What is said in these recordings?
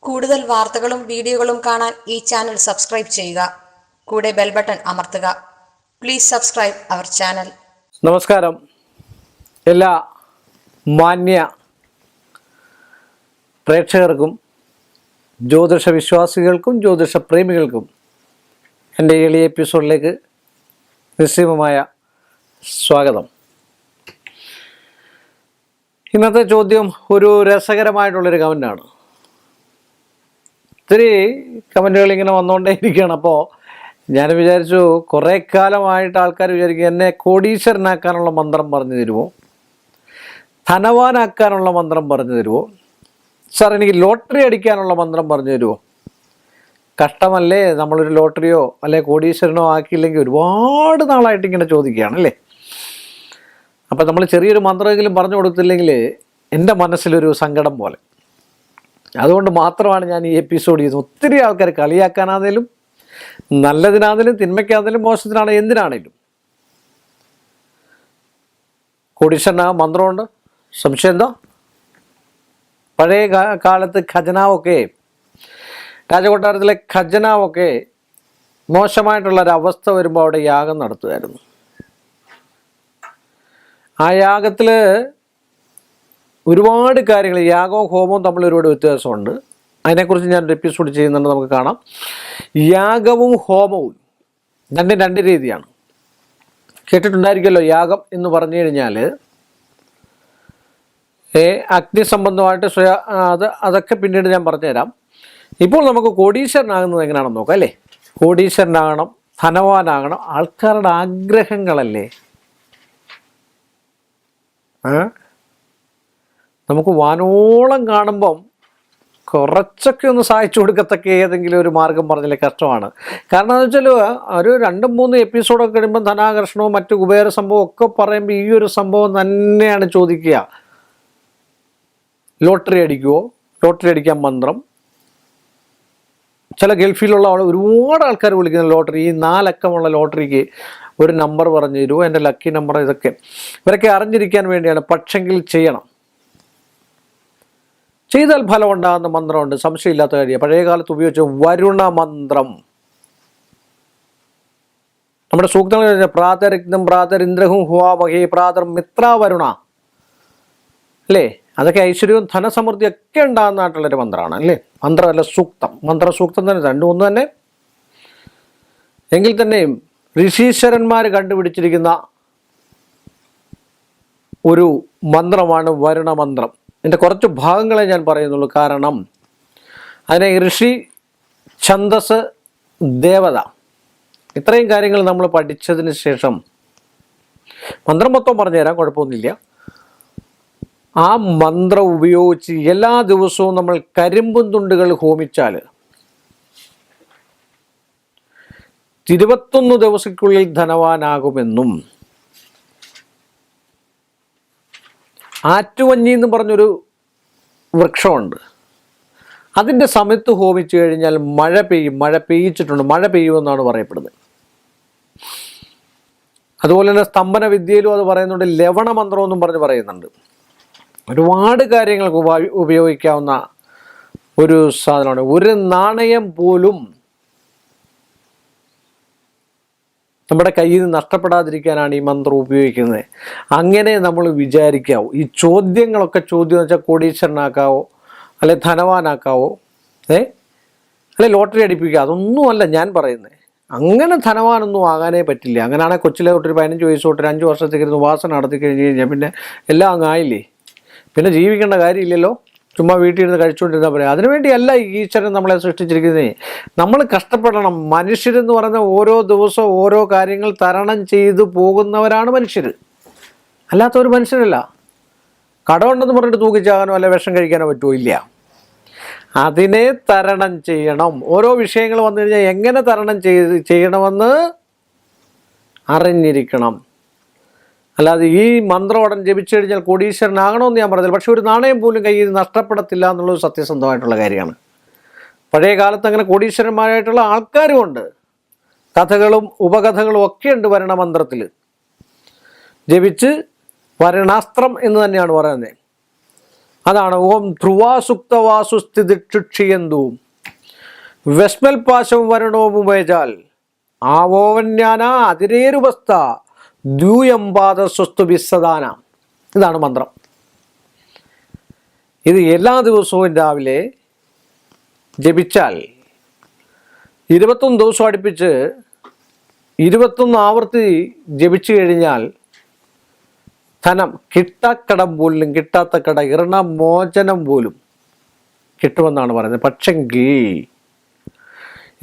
കൂടുതൽ വാർത്തകളും വീഡിയോകളും കാണാൻ ഈ ചാനൽ സബ്സ്ക്രൈബ് ചെയ്യുക. കൂടെ ബെൽ ബട്ടൺ അമർത്തുക. Please subscribe our channel. നമസ്കാരം. എല്ലാ മാന്യ പ്രേക്ഷകർക്കും ജ്യോതിഷ വിശ്വാസികൾക്കും ജ്യോതിഷ പ്രേമികൾക്കും എൻ്റെ എളിയ എപ്പിസോഡിലേക്ക് നിസ്സീമമായ സ്വാഗതം. ഇന്നത്തെ ചോദ്യം ഒരു രസകരമായിട്ടുള്ളൊരു കമൻ്റാണ്. ഒത്തിരി കമൻറ്റുകൾ ഇങ്ങനെ വന്നുകൊണ്ടേ ഇരിക്കുകയാണ്. അപ്പോൾ ഞാൻ വിചാരിച്ചു, കുറേ കാലമായിട്ട് ആൾക്കാർ വിചാരിക്കും എന്നെ കോടീശ്വരനാക്കാനുള്ള മന്ത്രം പറഞ്ഞു തരുമോ, ധനവാനാക്കാനുള്ള മന്ത്രം പറഞ്ഞു തരുമോ, സാർ എനിക്ക് ലോട്ടറി അടിക്കാനുള്ള മന്ത്രം പറഞ്ഞു തരുമോ. കഷ്ടമല്ലേ, നമ്മളൊരു ലോട്ടറിയോ അല്ലെ കോടീശ്വരനോ ആക്കിയില്ലെങ്കിൽ ഒരുപാട് നാളായിട്ട് ഇങ്ങനെ ചോദിക്കുകയാണല്ലേ. അപ്പം നമ്മൾ ചെറിയൊരു മന്ത്രമെങ്കിലും പറഞ്ഞു കൊടുത്തില്ലെങ്കിൽ എൻ്റെ മനസ്സിലൊരു സങ്കടം പോലെ. അതുകൊണ്ട് മാത്രമാണ് ഞാൻ ഈ എപ്പിസോഡ് ചെയ്യുന്നത്. ഒത്തിരി ആൾക്കാർ കളിയാക്കാനാണേലും നല്ലതിനാണേലും തിന്മയ്ക്കാണേലും മോശത്തിനാണേലും എന്തിനാണേലും കോടീശ്വരനാ മന്ത്രമുണ്ട്. സംശയം എന്താ? പഴയ കാലത്ത് ഖജനാവൊക്കെ, രാജകൊട്ടാരത്തിലെ ഖജനാവൊക്കെ മോശമായിട്ടുള്ളൊരവസ്ഥ വരുമ്പോൾ അവിടെ യാഗം നടത്തുമായിരുന്നു. ആ യാഗത്തിൽ ഒരുപാട് കാര്യങ്ങൾ, യാഗവും ഹോമവും തമ്മിൽ ഒരുപാട് വ്യത്യാസമുണ്ട്. അതിനെക്കുറിച്ച് ഞാനൊരു എപ്പിസോഡ് ചെയ്യുന്നുണ്ട്, നമുക്ക് കാണാം. യാഗവും ഹോമവും രണ്ട് രീതിയാണ്. കേട്ടിട്ടുണ്ടായിരിക്കുമല്ലോ, യാഗം എന്ന് പറഞ്ഞു കഴിഞ്ഞാൽ അഗ്നി സംബന്ധമായിട്ട് അതൊക്കെ പിന്നീട് ഞാൻ പറഞ്ഞുതരാം. ഇപ്പോൾ നമുക്ക് കോടീശ്വരനാകുന്നത് എങ്ങനെയാണെന്ന് നോക്കാം അല്ലേ. കോടീശ്വരനാകണം, ധനവാനാകണം, ആൾക്കാരുടെ ആഗ്രഹങ്ങളല്ലേ. നമുക്ക് വാനോളം കാണുമ്പം കുറച്ചൊക്കെ ഒന്ന് സഹായിച്ചു കൊടുക്കത്തക്ക ഏതെങ്കിലും ഒരു മാർഗം പറഞ്ഞാൽ കഷ്ടമാണ്. കാരണം എന്ന് വെച്ചാൽ ഒരു 2-3 എപ്പിസോഡൊക്കെ കഴിയുമ്പം ധനാകർഷണവും മറ്റു കുബേര സംഭവം ഒക്കെ പറയുമ്പോൾ ഈ ഒരു സംഭവം തന്നെയാണ് ചോദിക്കുക. ലോട്ടറി അടിക്കുമോ, ലോട്ടറി അടിക്കാൻ മന്ത്രം. ചില ഗൾഫിലുള്ള ഒരുപാട് ആൾക്കാർ വിളിക്കുന്ന ലോട്ടറി, ഈ 4 അക്കമുള്ള ലോട്ടറിക്ക് ഒരു നമ്പർ പറഞ്ഞു തരുമോ, എൻ്റെ ലക്കി നമ്പർ. ഇവരൊക്കെ അറിഞ്ഞിരിക്കാൻ വേണ്ടിയാണ്. പക്ഷെങ്കിൽ ചെയ്യണം. ചെയ്താൽ ഫലം ഉണ്ടാകുന്ന മന്ത്രമുണ്ട്, സംശയമില്ലാത്ത കാര്യം. പഴയ കാലത്ത് ഉപയോഗിച്ച വരുണ മന്ത്രം. നമ്മുടെ സൂക്തങ്ങൾ പ്രാതരഗ്നം പ്രാതരിന്ദ്രഹും ഹുവാമഹേ പ്രാതർ മിത്ര വരുണ അല്ലേ. അതൊക്കെ ഐശ്വര്യവും ധനസമൃദ്ധിയൊക്കെ ഉണ്ടാകുന്നതായിട്ടുള്ളൊരു മന്ത്രമാണ് അല്ലേ. മന്ത്രമല്ല, സൂക്തം. മന്ത്രസൂക്തം തന്നെ, രണ്ടും ഒന്ന് തന്നെ. എങ്കിൽ തന്നെയും ഋഷീശ്വരന്മാർ കണ്ടുപിടിച്ചിരിക്കുന്ന ഒരു മന്ത്രമാണ് വരുണ മന്ത്രം. എൻ്റെ കുറച്ച് ഭാഗങ്ങളെ ഞാൻ പറയുന്നുള്ളൂ. കാരണം അതിനെ ഋഷി, ഛന്ദസ്, ദേവത, ഇത്രയും കാര്യങ്ങൾ നമ്മൾ പഠിച്ചതിന് ശേഷം മന്ത്രം മൊത്തം പറഞ്ഞുതരാം, കുഴപ്പമൊന്നുമില്ല. ആ മന്ത്രം ഉപയോഗിച്ച് എല്ലാ ദിവസവും നമ്മൾ കരിമ്പും തുണ്ടുകൾ ഹോമിച്ചാൽ 21 ദിവസത്തിനുള്ളിൽ ധനവാനാകുമെന്നും, ആറ്റുവഞ്ഞി എന്ന് പറഞ്ഞൊരു വൃക്ഷമുണ്ട്, അതിൻ്റെ സമയത്ത് ഹോമിച്ചു കഴിഞ്ഞാൽ മഴ പെയ്യും. മഴ പെയ്യിച്ചിട്ടുണ്ട്, മഴ പെയ്യുമെന്നാണ് പറയപ്പെടുന്നത്. അതുപോലെ തന്നെ സ്തംഭന വിദ്യയിലും അത് പറയുന്നുണ്ട്. ലവണ മന്ത്രം എന്നും പറഞ്ഞ് പറയുന്നുണ്ട്. ഒരുപാട് കാര്യങ്ങൾക്ക് ഉപയോഗിക്കാവുന്ന ഒരു സാധനമാണ്. ഒരു നാണയം പോലും നമ്മുടെ കയ്യിൽ നിന്ന് നഷ്ടപ്പെടാതിരിക്കാനാണ് ഈ മന്ത്രം ഉപയോഗിക്കുന്നത്. അങ്ങനെ നമ്മൾ വിചാരിക്കാവോ. ഈ ചോദ്യങ്ങളൊക്കെ ചോദ്യം എന്ന് വെച്ചാൽ കോടീശ്വരനാക്കാവോ, അല്ലെ ധനവാനാക്കാവോ, അല്ലെ ലോട്ടറി അടിപ്പിക്കുക, അതൊന്നുമല്ല ഞാൻ പറയുന്നത്. അങ്ങനെ ധനവാനൊന്നും ആകാനേ പറ്റില്ല. അങ്ങനെയാണെങ്കിൽ കൊച്ചിലെ തൊട്ടൊരു 15 വയസ്സ് തൊട്ട് 5 വർഷത്തേക്ക് ഇരുന്ന് ഉപാസന നടത്തി കഴിഞ്ഞ് കഴിഞ്ഞാൽ പിന്നെ എല്ലാം അങ്ങ് ആയില്ലേ. പിന്നെ ജീവിക്കേണ്ട കാര്യമില്ലല്ലോ. ചുമ്മാ വീട്ടിൽ ഇരുന്ന് കഴിച്ചുകൊണ്ടിരുന്നാൽ പറയാം. അതിനുവേണ്ടിയല്ല ഈശ്വരൻ നമ്മളെ സൃഷ്ടിച്ചിരിക്കുന്നത്. നമ്മൾ കഷ്ടപ്പെടണം. മനുഷ്യരെന്ന് പറയുന്ന ഓരോ ദിവസവും ഓരോ കാര്യങ്ങൾ തരണം ചെയ്തു പോകുന്നവരാണ് മനുഷ്യർ. അല്ലാത്തൊരു മനുഷ്യരല്ല. കടമുണ്ടെന്ന് പറഞ്ഞിട്ട് തൂക്കിച്ചാകാനോ അല്ല വിഷം കഴിക്കാനോ പറ്റുമോ? ഇല്ല. അതിനെ തരണം ചെയ്യണം. ഓരോ വിഷയങ്ങൾ വന്നു കഴിഞ്ഞാൽ എങ്ങനെ തരണം ചെയ്യണമെന്ന് അറിഞ്ഞിരിക്കണം. അല്ലാതെ ഈ മന്ത്രം ഉടൻ ജപിച്ചു കഴിഞ്ഞാൽ കോടീശ്വരനാകണമെന്ന് ഞാൻ പറഞ്ഞില്ല. പക്ഷെ ഒരു നാണയം പോലും കയ്യിൽ നഷ്ടപ്പെടത്തില്ല എന്നുള്ളത് സത്യസന്ധമായിട്ടുള്ള കാര്യമാണ്. പഴയ കാലത്ത് അങ്ങനെ കോടീശ്വരന്മാരായിട്ടുള്ള ആൾക്കാരുമുണ്ട്. കഥകളും ഉപകഥകളും ഒക്കെ ഉണ്ട് വരുണ മന്ത്രത്തിൽ. ജപിച്ച് വരുണാസ്ത്രം എന്ന് തന്നെയാണ് പറയുന്നത്. അതാണ് ഓം ധ്രുവാസുക്തവാസുസ്ഥിതിക്ഷിയന്തു വെസ്മൽപാശം വരണോമുമേജാൽ ആവോവന്യാന അതിരേരുവസ്ഥ ദ്യൂയംപാദ സ്വസ്തു വിസ്സദാന. ഇതാണ് മന്ത്രം. ഇത് എല്ലാ ദിവസവും രാവിലെ ജപിച്ചാൽ 21 ദിവസം അടുപ്പിച്ച് 21 ആവർത്തി ജപിച്ചു കഴിഞ്ഞാൽ ധനം കിട്ടാക്കടം പോലും കിട്ടാത്ത കട ഇരണമോചനം പോലും കിട്ടുമെന്നാണ് പറയുന്നത്. പക്ഷെങ്കിൽ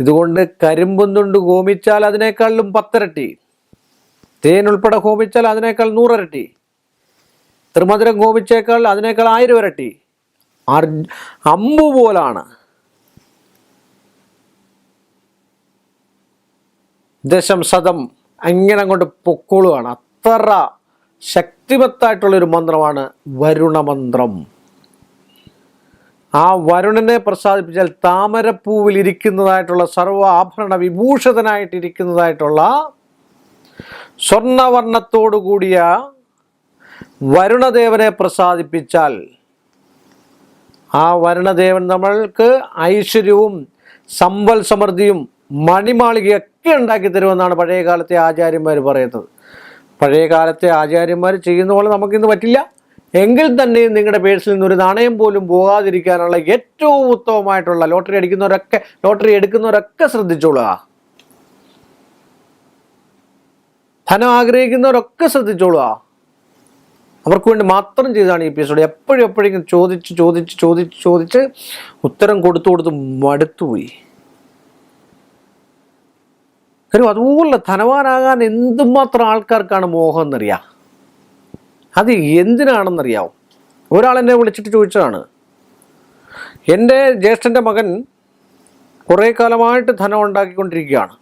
ഇതുകൊണ്ട് കരിമ്പുന്തുണ്ട് ഹോമിച്ചാൽ അതിനേക്കാളും 10 ഇരട്ടി, തേൻ ഉൾപ്പെടെ ഹോമിച്ചാൽ അതിനേക്കാൾ 100 ഇരട്ടി, ത്രിമധുരം ഹോമിച്ചേക്കാൾ അതിനേക്കാൾ 1000 ഇരട്ടി. അമ്പു പോലാണ് ദശം ശതം അങ്ങനെ അങ്ങോട്ട് പൊക്കോളുകയാണ്. അത്ര ശക്തിമത്തായിട്ടുള്ളൊരു മന്ത്രമാണ് വരുണമന്ത്രം. ആ വരുണനെ പ്രസാദിപ്പിച്ചാൽ താമരപ്പൂവിൽ ഇരിക്കുന്നതായിട്ടുള്ള സർവ്വ ആഭരണ വിഭൂഷിതനായിട്ടിരിക്കുന്നതായിട്ടുള്ള സ്വർണവർണ്ണത്തോടു കൂടിയ വരുണദേവനെ പ്രസാദിപ്പിച്ചാൽ ആ വരുണദേവൻ നമ്മൾക്ക് ഐശ്വര്യവും സമ്പൽ സമൃദ്ധിയും മണിമാളികയൊക്കെ ഉണ്ടാക്കി തരുമെന്നാണ് പഴയ കാലത്തെ ആചാര്യന്മാർ പറയുന്നത്. പഴയ കാലത്തെ ആചാര്യന്മാർ ചെയ്യുന്ന പോലെ നമുക്കിന്ന് പറ്റില്ല. എങ്കിൽ തന്നെയും നിങ്ങളുടെ പേഴ്സിൽ നിന്ന് ഒരു നാണയം പോലും പോകാതിരിക്കാനുള്ള ഏറ്റവും ഉത്തമമായിട്ടുള്ള ലോട്ടറി എടുക്കുന്നവരൊക്കെ ശ്രദ്ധിച്ചോളുക. ധനം ആഗ്രഹിക്കുന്നവരൊക്കെ ശ്രദ്ധിച്ചോളുക. അവർക്ക് വേണ്ടി മാത്രം ചെയ്താണ് ഈ എപ്പിസോഡ്. എപ്പോഴും ചോദിച്ച് ഉത്തരം കൊടുത്ത് മടുത്തുപോയി. കാര്യം അതുപോലെ ധനവാനാകാൻ എന്തുമാത്രം ആൾക്കാർക്കാണ് മോഹം എന്നറിയാം. അത് എന്തിനാണെന്നറിയാവും. ഒരാളെന്നെ വിളിച്ചിട്ട് ചോദിച്ചതാണ്, എൻ്റെ ജ്യേഷ്ഠൻ്റെ മകൻ കുറേ കാലമായിട്ട് ധനം ഉണ്ടാക്കിക്കൊണ്ടിരിക്കുകയാണ്,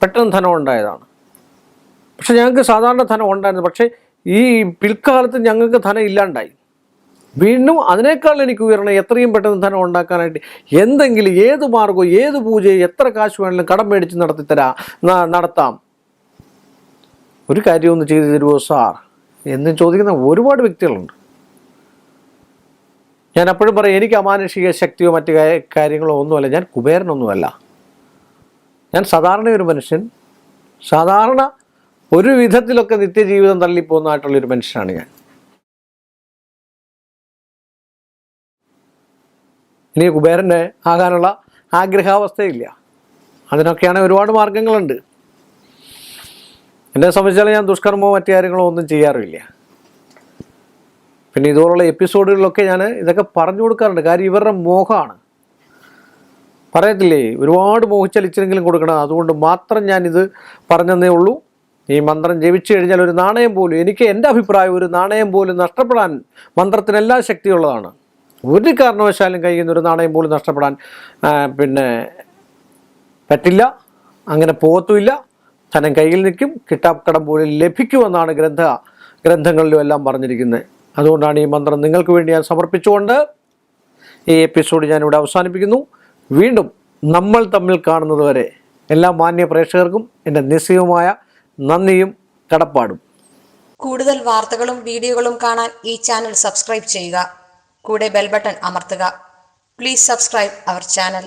പെട്ടെന്ന് ധനം ഉണ്ടായതാണ്. പക്ഷെ ഞങ്ങൾക്ക് സാധാരണ ധനം ഉണ്ടായിരുന്നു, പക്ഷേ ഈ പിൽക്കാലത്ത് ഞങ്ങൾക്ക് ധനം ഇല്ലാണ്ടായി. വീണ്ടും അതിനേക്കാൾ എനിക്ക് ഉയരണം, എത്രയും പെട്ടെന്ന് ധനം ഉണ്ടാക്കാനായിട്ട് എന്തെങ്കിലും ഏത് മാർഗവും ഏത് പൂജയും എത്ര കാശ് വേണമെങ്കിലും കടം മേടിച്ച് നടത്താം, ഒരു കാര്യം ഒന്ന് ചെയ്തു തരുമോ സാർ എന്ന് ചോദിക്കുന്ന ഒരുപാട് വ്യക്തികളുണ്ട്. ഞാൻ അപ്പോഴും പറയും, എനിക്ക് അമാനുഷിക ശക്തിയോ മറ്റു കാര്യങ്ങളോ ഒന്നുമല്ല, ഞാൻ കുബേരനൊന്നുമല്ല. ഞാൻ സാധാരണ ഒരു മനുഷ്യൻ, സാധാരണ ഒരു വിധത്തിലൊക്കെ നിത്യജീവിതം തള്ളിപ്പോകുന്നതായിട്ടുള്ളൊരു മനുഷ്യനാണ് ഞാൻ. ഇനി കുബേരനെ ആകാനുള്ള ആഗ്രഹാവസ്ഥയില്ല. അതിനൊക്കെയാണ് ഒരുപാട് മാർഗങ്ങളുണ്ട്. എന്നെ സംബന്ധിച്ചാൽ ഞാൻ ദുഷ്കർമ്മമോ മറ്റു കാര്യങ്ങളോ ഒന്നും ചെയ്യാറില്ല. പിന്നെ ഇതുപോലുള്ള എപ്പിസോഡുകളിലൊക്കെ ഞാൻ ഇതൊക്കെ പറഞ്ഞു കൊടുക്കാറുണ്ട്. കാര്യം ഇവരുടെ മോഹമാണ്. പറയത്തില്ലേ, ഒരുപാട് മോഹിച്ചാൽ ഇച്ചിരെങ്കിലും കൊടുക്കണം. അതുകൊണ്ട് മാത്രം ഞാനിത് പറഞ്ഞതേ ഉള്ളൂ. ഈ മന്ത്രം ജപിച്ചു കഴിഞ്ഞാൽ ഒരു നാണയം പോലും, എനിക്ക് എൻ്റെ അഭിപ്രായം, ഒരു നാണയം പോലും നഷ്ടപ്പെടാൻ മന്ത്രത്തിന് എല്ലാ ശക്തിയുള്ളതാണ്. ഒരു കാരണവശാലും കയ്യിൽ നിന്ന് ഒരു നാണയം പോലും നഷ്ടപ്പെടാൻ പറ്റില്ല. അങ്ങനെ പോകത്തുമില്ല. ധനം കയ്യിൽ നിൽക്കും, കിട്ടാക്കടം പോലും ലഭിക്കുമെന്നാണ് ഗ്രന്ഥങ്ങളിലും എല്ലാം പറഞ്ഞിരിക്കുന്നത്. അതുകൊണ്ടാണ് ഈ മന്ത്രം നിങ്ങൾക്ക് വേണ്ടി ഞാൻ സമർപ്പിച്ചുകൊണ്ട് ഈ എപ്പിസോഡ് ഞാനിവിടെ അവസാനിപ്പിക്കുന്നു. വീണ്ടും നമ്മൾ തമ്മിൽ കാണുന്നത് വരെ എല്ലാ മാന്യ പ്രേക്ഷകർക്കും എൻ്റെ നിസ്സീയമായ നന്ദിയും കടപ്പാടും. കൂടുതൽ വാർത്തകളും വീഡിയോകളും കാണാൻ ഈ ചാനൽ സബ്സ്ക്രൈബ് ചെയ്യുക. കൂടെ ബെൽ ബട്ടൺ അമർത്തുക. Please subscribe our channel.